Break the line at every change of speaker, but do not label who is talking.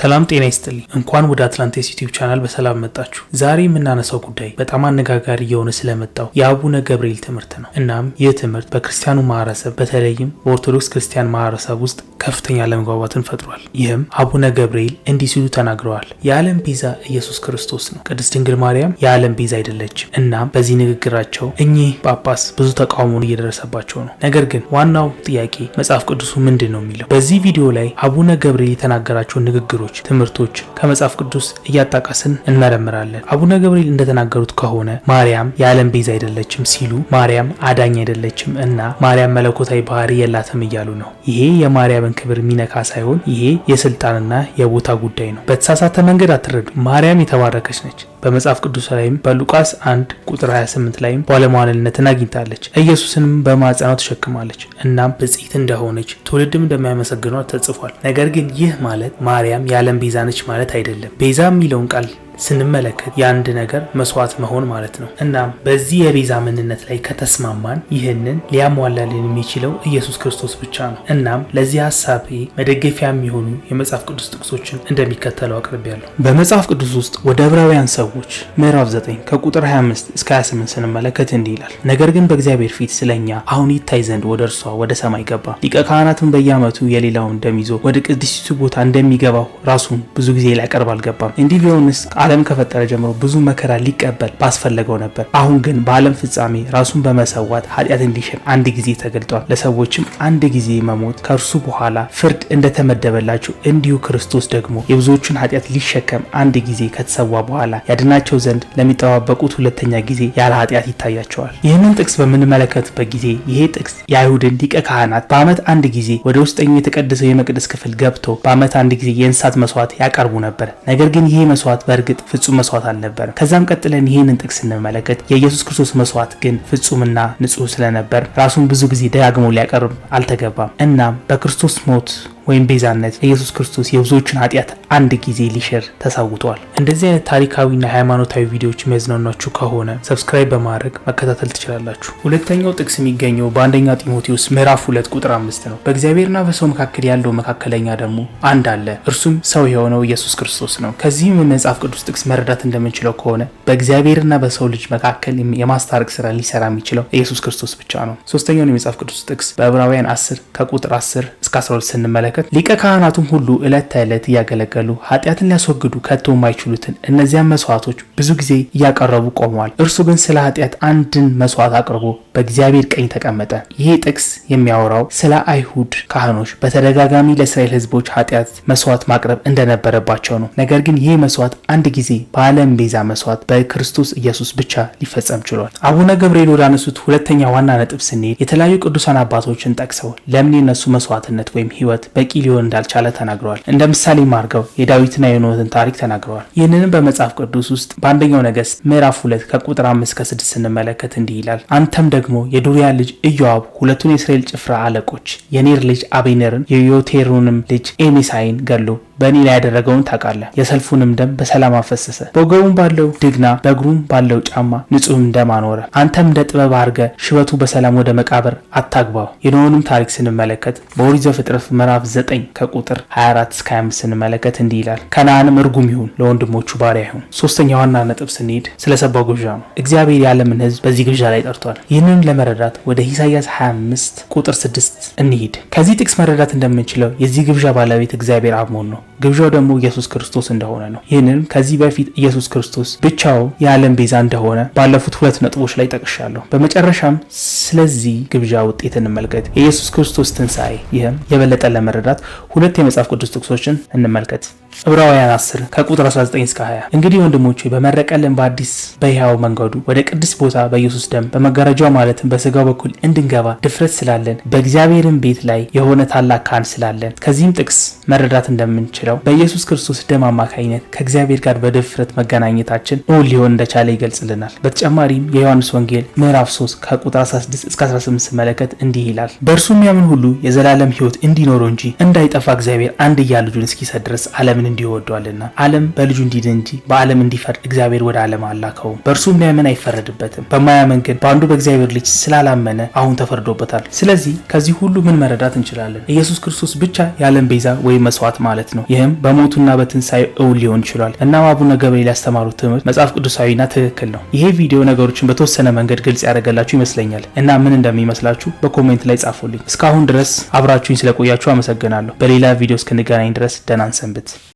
ሰላም ጤና ይስጥልኝ። እንኳን ወደ አትላንቲስ ዩቲዩብ ቻናል በሰላም መጣችሁ። ዛሬ የምናነሳው ጉዳይ በጣም አነጋጋሪ የሆነ ስለመጣው የአቡነ ገብርኤል ትምህርት ነው። እናም ይህ ትምህርት በክርስቲያኑ ማህበረሰብ በተለይም በኦርቶዶክስ ክርስቲያን ማህበረሰብ ውስጥ ከፍተኛ አለመግባባትን ፈጥሯል። ይህም አቡነ ገብርኤል እንዲህ ሲሉ ተናግረዋል። የዓለም ቤዛ ኢየሱስ ክርስቶስ ነው፣ ቅድስት ድንግል ማርያም የዓለም ቤዛ አይደለችም። እናም በዚህ ንግግራቸው እኚህ ጳጳስ ብዙ ተቃውሞ እየደረሰባቸው ነው። ነገር ግን ዋናው ጥያቄ መጽሐፍ ቅዱሱ ምንድን ነው የሚለው? በዚህ ቪዲዮ ላይ አቡነ ገብርኤል የተናገራቸው ንግግሮች ትምህርቶች ከመጽሐፍ ቅዱስ እያጣቀስን እንመረምራለን። አቡነ ገብርኤል እንደተናገሩት ከሆነ ማርያም የዓለም ቤዛ አይደለችም ሲሉ ማርያም አዳኝ አይደለችም እና ማርያም መለኮታዊ ባህሪ የላትም እያሉ ነው። ይሄ የማርያምን ክብር የሚነካ ሳይሆን ይሄ የስልጣንና የቦታ ጉዳይ ነው። በተሳሳተ መንገድ አትረዱ። ማርያም የተባረከች ነች። በመጽሐፍ ቅዱስ ላይም በሉቃስ 1 ቁጥር 28 ላይም ባለሟልነትን አግኝታለች። ኢየሱስንም በማኅፀኗ ተሸክማለች። እናም ብጽዕት እንደሆነች ትውልድም እንደሚያመሰግኗት ተጽፏል። ነገር ግን ይህ ማለት ማርያም የዓለም ቤዛ ነች ማለት አይደለም። ቤዛ የሚለውን ቃል ስንመለከት የአንድ ነገር መስዋዕት መሆን ማለት ነው። እናም በዚህ የቤዛ ምንነት ላይ ከተስማማን ይህንን ሊያሟላልን የሚችለው ኢየሱስ ክርስቶስ ብቻ ነው። እናም ለዚህ ሐሳቤ መደገፊያ የሚሆኑ የመጽሐፍ ቅዱስ ጥቅሶችን እንደሚከተለው አቅርቤያለሁ። በመጽሐፍ ቅዱስ ውስጥ ወደ ዕብራውያን ሰዎች ምዕራፍ 9 ከቁጥር 25 እስከ 28 ስንመለከት እንዲህ ይላል። ነገር ግን በእግዚአብሔር ፊት ስለኛ አሁን ይታይ ዘንድ ወደ እርሷ ወደ ሰማይ ገባ። ሊቀ ካህናቱን በየዓመቱ የሌላውን ደም ይዞ ወደ ቅድስቲቱ ቦታ እንደሚገባው ራሱን ብዙ ጊዜ ሊያቀርብ አልገባም። እንዲህ ቢሆንስ ዓለም ከፈጠረ ጀምሮ ብዙ መከራ ሊቀበል ባስፈለገው ነበር። አሁን ግን በዓለም ፍጻሜ ራሱን በመሰዋት ኃጢአት እንዲሽር አንድ ጊዜ ተገልጧል። ለሰዎችም አንድ ጊዜ መሞት ከእርሱ በኋላ ፍርድ እንደተመደበላቸው እንዲሁ ክርስቶስ ደግሞ የብዙዎችን ኃጢአት ሊሸከም አንድ ጊዜ ከተሰዋ በኋላ ያድናቸው ዘንድ ለሚጠባበቁት ሁለተኛ ጊዜ ያለ ኃጢአት ይታያቸዋል። ይህንን ጥቅስ በምንመለከትበት ጊዜ ይሄ ጥቅስ የአይሁድን ሊቀ ካህናት በዓመት አንድ ጊዜ ወደ ውስጠኛው የተቀደሰው የመቅደስ ክፍል ገብተው በዓመት አንድ ጊዜ የእንስሳት መስዋዕት ያቀርቡ ነበር። ነገር ግን ይሄ መስዋዕት በእርግጥ ፍጹም መስዋዕት አልነበረም። ከዛም ቀጥለን ይህንን ጥቅስ ስንመለከት የኢየሱስ ክርስቶስ መስዋዕት ግን ፍጹምና ንጹህ ስለነበር ራሱን ብዙ ጊዜ ደጋግሞ ሊያቀርብ አልተገባም። እናም በክርስቶስ ሞት ወይም ቤዛነት ኢየሱስ ክርስቶስ የብዙዎችን ኃጢአት አንድ ጊዜ ሊሽር ተሰውቷል። እንደዚህ አይነት ታሪካዊና ሃይማኖታዊ ቪዲዮዎች የሚያዝናኗችሁ ከሆነ ሰብስክራይብ በማድረግ መከታተል ትችላላችሁ። ሁለተኛው ጥቅስ የሚገኘው በአንደኛ ጢሞቴዎስ ምዕራፍ 2 ቁጥር 5 ነው። በእግዚአብሔርና በሰው መካከል ያለው መካከለኛ ደግሞ አንድ አለ፣ እርሱም ሰው የሆነው ኢየሱስ ክርስቶስ ነው። ከዚህም የመጽሐፍ ቅዱስ ጥቅስ መረዳት እንደምንችለው ከሆነ በእግዚአብሔርና በሰው ልጅ መካከል የማስታረቅ ስራ ሊሰራ የሚችለው ኢየሱስ ክርስቶስ ብቻ ነው። ሶስተኛውን የመጽሐፍ ቅዱስ ጥቅስ በዕብራውያን 10 ከቁጥር 10 እስከ 12 ስንመለከት ሊቀ ካህናቱም ሁሉ ዕለት ተዕለት እያገለገሉ ኃጢአትን ሊያስወግዱ ከቶ የማይችሉትን እነዚያን መስዋዕቶች ብዙ ጊዜ እያቀረቡ ቆመዋል። እርሱ ግን ስለ ኃጢአት አንድን መስዋዕት አቅርቦ በእግዚአብሔር ቀኝ ተቀመጠ። ይሄ ጥቅስ የሚያወራው ስለ አይሁድ ካህኖች በተደጋጋሚ ለእስራኤል ሕዝቦች ኃጢአት መስዋዕት ማቅረብ እንደነበረባቸው ነው። ነገር ግን ይህ መስዋዕት አንድ ጊዜ በዓለም ቤዛ መስዋዕት በክርስቶስ ኢየሱስ ብቻ ሊፈጸም ችሏል። አቡነ ገብርኤል ወደ አነሱት ሁለተኛ ዋና ነጥብ ስንሄድ የተለያዩ ቅዱሳን አባቶችን ጠቅሰው ለምን የነሱ መስዋዕትነት ወይም ሕይወት በቂ ሊሆን እንዳልቻለ ተናግረዋል። እንደ ምሳሌ ማርገው የዳዊትና የኖህን ታሪክ ተናግረዋል። ይህንንም በመጽሐፍ ቅዱስ ውስጥ በአንደኛው ነገሥት ምዕራፍ 2 ከቁጥር 5 እስከ 6 ስንመለከት እንዲህ ይላል። አንተም ደግሞ የዱሪያ ልጅ ኢዮአብ ሁለቱን የእስራኤል ጭፍራ አለቆች የኔር ልጅ አቤኔርን የዮቴሩንም ልጅ ኤሜሳይን ገሎ በእኔ ላይ ያደረገውን ታውቃለህ። የሰልፉንም ደም በሰላም አፈሰሰ። በወገቡም ባለው ድግና በእግሩም ባለው ጫማ ንጹሕም ደም አኖረ። አንተም እንደ ጥበብ አድርገህ ሽበቱ በሰላም ወደ መቃብር አታግባው። የኖህንም ታሪክ ስንመለከት በኦሪት ዘፍጥረት ምዕራፍ 9 ከቁጥር 24 እስከ 25 ስንመለከት እንዲህ ይላል። ከነዓንም እርጉም ይሁን፣ ለወንድሞቹ ባሪያ ይሁን። ሶስተኛ ዋና ነጥብ ስንሄድ ስለ ሰባው ግብዣ ነው። እግዚአብሔር የዓለምን ሕዝብ በዚህ ግብዣ ላይ ጠርቷል። ይህንን ለመረዳት ወደ ኢሳይያስ 25 ቁጥር 6 እንሂድ። ከዚህ ጥቅስ መረዳት እንደምንችለው የዚህ ግብዣ ባለቤት እግዚአብሔር አብ መሆኑን ነው። ግብዣው ደግሞ ኢየሱስ ክርስቶስ እንደሆነ ነው። ይህንን ከዚህ በፊት ኢየሱስ ክርስቶስ ብቻው የዓለም ቤዛ እንደሆነ ባለፉት 2 ነጥቦች ላይ ጠቅሻለሁ። በመጨረሻም ስለዚህ ግብዣ ውጤት እንመልከት፣ የኢየሱስ ክርስቶስ ትንሣኤ። ይህም የበለጠ ለመረዳት 2 የመጽሐፍ ቅዱስ ጥቅሶችን እንመልከት። ዕብራውያን 10 ከቁጥር 19 እስከ 20 እንግዲህ ወንድሞቼ በመረቀልን በአዲስ በሕያው መንገዱ ወደ ቅድስ ቦታ በኢየሱስ ደም በመጋረጃው ማለትም በሥጋው በኩል እንድንገባ ድፍረት ስላለን በእግዚአብሔርም ቤት ላይ የሆነ ታላቅ ካህን ስላለን ከዚህም ጥቅስ መረዳት እንደምንችለው በኢየሱስ ክርስቶስ ደም አማካኝነት ከእግዚአብሔር ጋር በድፍረት መገናኘታችን እውን ሊሆን እንደቻለ ይገልጽልናል። በተጨማሪም የዮሐንስ ወንጌል ምዕራፍ 3 ከቁጥር 16 እስከ 18 ስመለከት እንዲህ ይላል። በእርሱ የሚያምን ሁሉ የዘላለም ሕይወት እንዲኖረው እንጂ እንዳይጠፋ እግዚአብሔር አንድያ ልጁን እስኪሰጥ ድረስ ዓለምን እንዲሁ ወዷልና። ዓለም በልጁ እንዲድን እንጂ በዓለም እንዲፈርድ እግዚአብሔር ወደ ዓለም አላከውም። በእርሱ የሚያምን አይፈረድበትም። በማያምን ግን በአንዱ በእግዚአብሔር ልጅ ስላላመነ አሁን ተፈርዶበታል። ስለዚህ ከዚህ ሁሉ ምን መረዳት እንችላለን? ኢየሱስ ክርስቶስ ብቻ የዓለም ቤዛ ወይም መስዋዕት ማለት ነው። ይህም ይህም በሞቱና በትንሳኤ እውን ሊሆን ይችላል። እናም አቡነ ገብርኤል ያስተማሩት ትምህርት መጽሐፍ ቅዱሳዊና ትክክል ነው። ይሄ ቪዲዮ ነገሮችን በተወሰነ መንገድ ግልጽ ያደረገላችሁ ይመስለኛል እና ምን እንደሚመስላችሁ በኮሜንት ላይ ጻፉልኝ። እስካሁን ድረስ አብራችሁኝ ስለቆያችሁ አመሰግናለሁ። በሌላ ቪዲዮ እስክንገናኝ ድረስ ደህና ሰንብቱ።